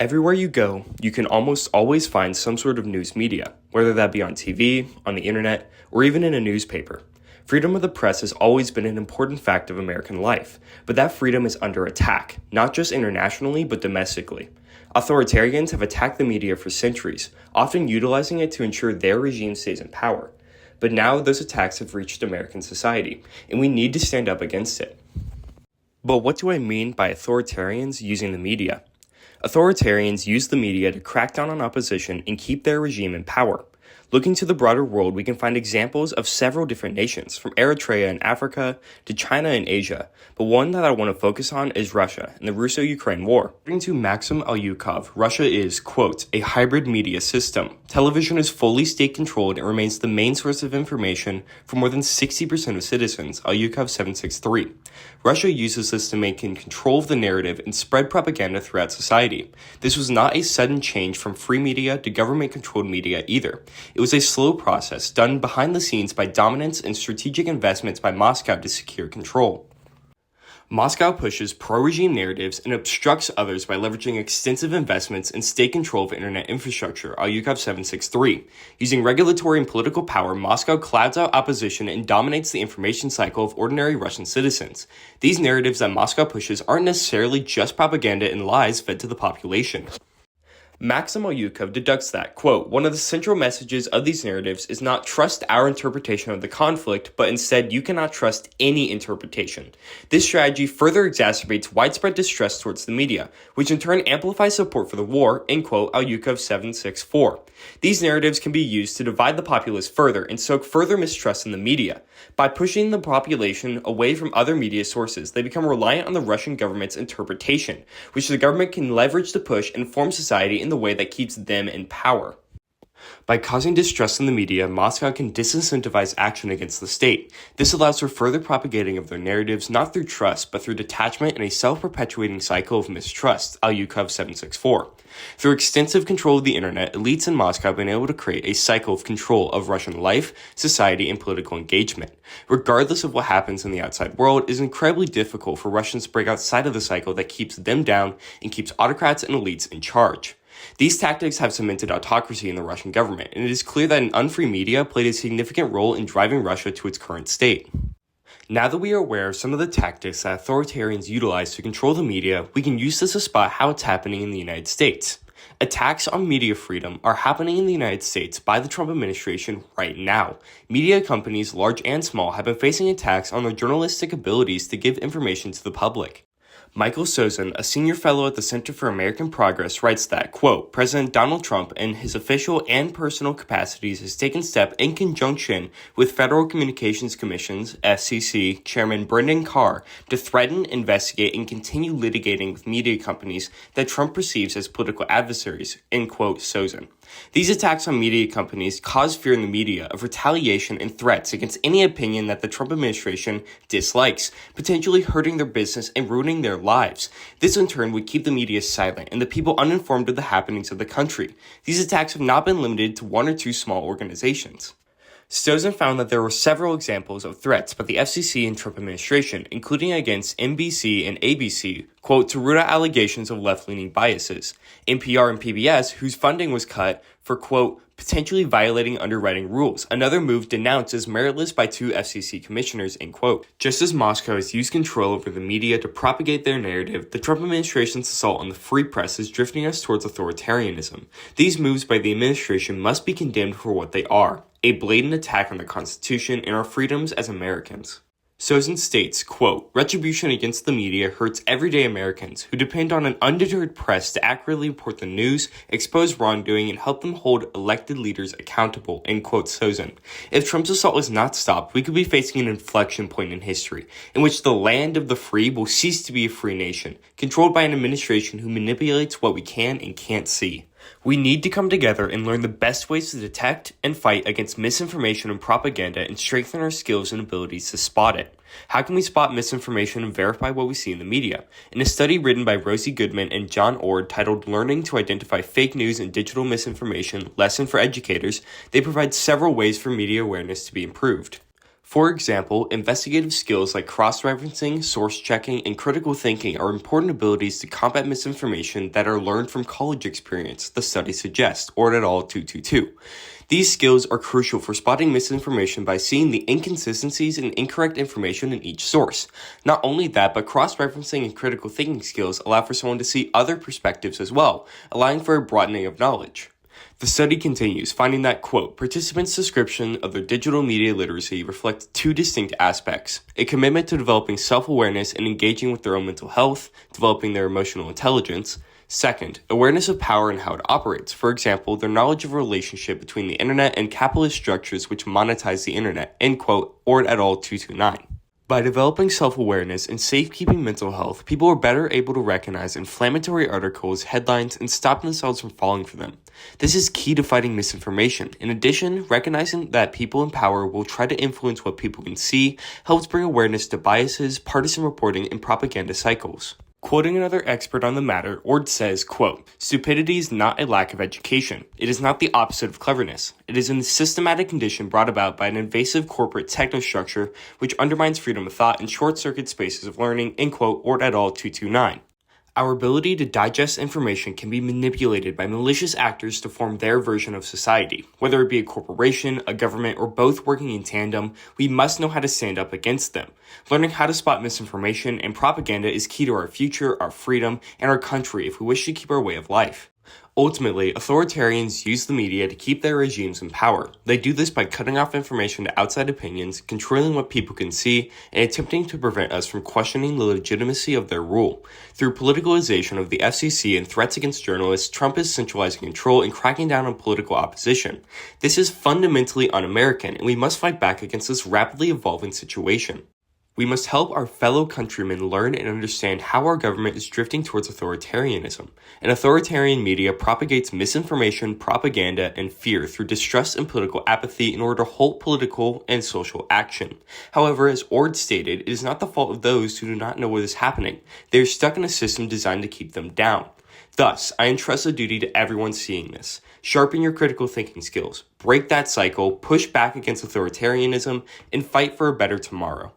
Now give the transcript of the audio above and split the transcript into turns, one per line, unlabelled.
Everywhere you go, you can almost always find some sort of news media, whether that be on TV, on the internet, or even in a newspaper. Freedom of the press has always been an important fact of American life, but that freedom is under attack, not just internationally, but domestically. Authoritarians have attacked the media for centuries, often utilizing it to ensure their regime stays in power. But now those attacks have reached American society, and we need to stand up against it. But what do I mean by authoritarians using the media? Authoritarians use the media to crack down on opposition and keep their regime in power. Looking to the broader world, we can find examples of several different nations, from Eritrea in Africa to China and Asia, but one that I want to focus on is Russia and the Russo-Ukraine war. According to Maxim Alyukov, Russia is, quote, a hybrid media system. Television is fully state-controlled and remains the main source of information for more than 60% of citizens, Alyukov 763. Russia uses this to maintain control of the narrative and spread propaganda throughout society. This was not a sudden change from free media to government-controlled media either. It was a slow process done behind the scenes by dominance and strategic investments by Moscow to secure control. Moscow pushes pro-regime narratives and obstructs others by leveraging extensive investments and state control of internet infrastructure, Alyukov 763. Using regulatory and political power, Moscow clouds out opposition and dominates the information cycle of ordinary Russian citizens. These narratives that Moscow pushes aren't necessarily just propaganda and lies fed to the population. Maxim Alyukov deducts that, quote, one of the central messages of these narratives is not trust our interpretation of the conflict, but instead you cannot trust any interpretation. This strategy further exacerbates widespread distrust towards the media, which in turn amplifies support for the war, end quote, Alyukov 764. These narratives can be used to divide the populace further and soak further mistrust in the media. By pushing the population away from other media sources, they become reliant on the Russian government's interpretation, which the government can leverage to push and form society in the way that keeps them in power. By causing distrust in the media, Moscow can disincentivize action against the state. This allows for further propagating of their narratives not through trust, but through detachment and a self-perpetuating cycle of mistrust, Alyukov 764. Through extensive control of the internet, elites in Moscow have been able to create a cycle of control of Russian life, society, and political engagement. Regardless of what happens in the outside world, it is incredibly difficult for Russians to break outside of the cycle that keeps them down and keeps autocrats and elites in charge. These tactics have cemented autocracy in the Russian government, and it is clear that an unfree media played a significant role in driving Russia to its current state. Now that we are aware of some of the tactics that authoritarians utilize to control the media, we can use this to spot how it's happening in the United States. Attacks on media freedom are happening in the United States by the Trump administration right now. Media companies, large and small, have been facing attacks on their journalistic abilities to give information to the public. Michael Sozin, a senior fellow at the Center for American Progress, writes that, quote, President Donald Trump in his official and personal capacities has taken steps in conjunction with Federal Communications Commission's FCC Chairman Brendan Carr to threaten, investigate, and continue litigating with media companies that Trump perceives as political adversaries, end quote, Sozin. These attacks on media companies cause fear in the media of retaliation and threats against any opinion that the Trump administration dislikes, potentially hurting their business and ruining their lives. This in turn would keep the media silent and the people uninformed of the happenings of the country. These attacks have not been limited to one or two small organizations. Sozin found that there were several examples of threats by the FCC and Trump administration, including against NBC and ABC, quote, to root out allegations of left-leaning biases. NPR and PBS, whose funding was cut for, quote, potentially violating underwriting rules, another move denounced as meritless by two FCC commissioners, end quote. Just as Moscow has used control over the media to propagate their narrative, the Trump administration's assault on the free press is drifting us towards authoritarianism. These moves by the administration must be condemned for what they are, a blatant attack on the Constitution and our freedoms as Americans. Sozin states, quote, retribution against the media hurts everyday Americans who depend on an undeterred press to accurately report the news, expose wrongdoing, and help them hold elected leaders accountable, end quote, Sozin. If Trump's assault was not stopped, we could be facing an inflection point in history, in which the land of the free will cease to be a free nation, controlled by an administration who manipulates what we can and can't see. We need to come together and learn the best ways to detect and fight against misinformation and propaganda and strengthen our skills and abilities to spot it. How can we spot misinformation and verify what we see in the media? In a study written by Rosie Goodman and John Ord titled Learning to Identify Fake News and Digital Misinformation, Lesson for Educators, they provide several ways for media awareness to be improved. For example, investigative skills like cross-referencing, source-checking, and critical thinking are important abilities to combat misinformation that are learned from college experience, the study suggests, or et al. 222. These skills are crucial for spotting misinformation by seeing the inconsistencies and incorrect information in each source. Not only that, but cross-referencing and critical thinking skills allow for someone to see other perspectives as well, allowing for a broadening of knowledge. The study continues, finding that, quote, participants' description of their digital media literacy reflects two distinct aspects: a commitment to developing self-awareness and engaging with their own mental health, developing their emotional intelligence. Second, awareness of power and how it operates. For example, their knowledge of a relationship between the internet and capitalist structures which monetize the internet, end quote, or et al. 229. By developing self-awareness and safekeeping mental health, people are better able to recognize inflammatory articles, headlines, and stop themselves from falling for them. This is key to fighting misinformation. In addition, recognizing that people in power will try to influence what people can see helps bring awareness to biases, partisan reporting, and propaganda cycles. Quoting another expert on the matter, Ord says, quote, stupidity is not a lack of education. It is not the opposite of cleverness. It is a systematic condition brought about by an invasive corporate technostructure which undermines freedom of thought and short-circuit spaces of learning, end quote, Ord et al. 229. Our ability to digest information can be manipulated by malicious actors to form their version of society. Whether it be a corporation, a government, or both working in tandem, we must know how to stand up against them. Learning how to spot misinformation and propaganda is key to our future, our freedom, and our country if we wish to keep our way of life. Ultimately, authoritarians use the media to keep their regimes in power. They do this by cutting off information to outside opinions, controlling what people can see, and attempting to prevent us from questioning the legitimacy of their rule. Through politicalization of the FCC and threats against journalists, Trump is centralizing control and cracking down on political opposition. This is fundamentally un-American, and we must fight back against this rapidly evolving situation. We must help our fellow countrymen learn and understand how our government is drifting towards authoritarianism. An authoritarian media propagates misinformation, propaganda, and fear through distrust and political apathy in order to halt political and social action. However, as Ord stated, it is not the fault of those who do not know what is happening. They are stuck in a system designed to keep them down. Thus, I entrust a duty to everyone seeing this. Sharpen your critical thinking skills, break that cycle, push back against authoritarianism, and fight for a better tomorrow.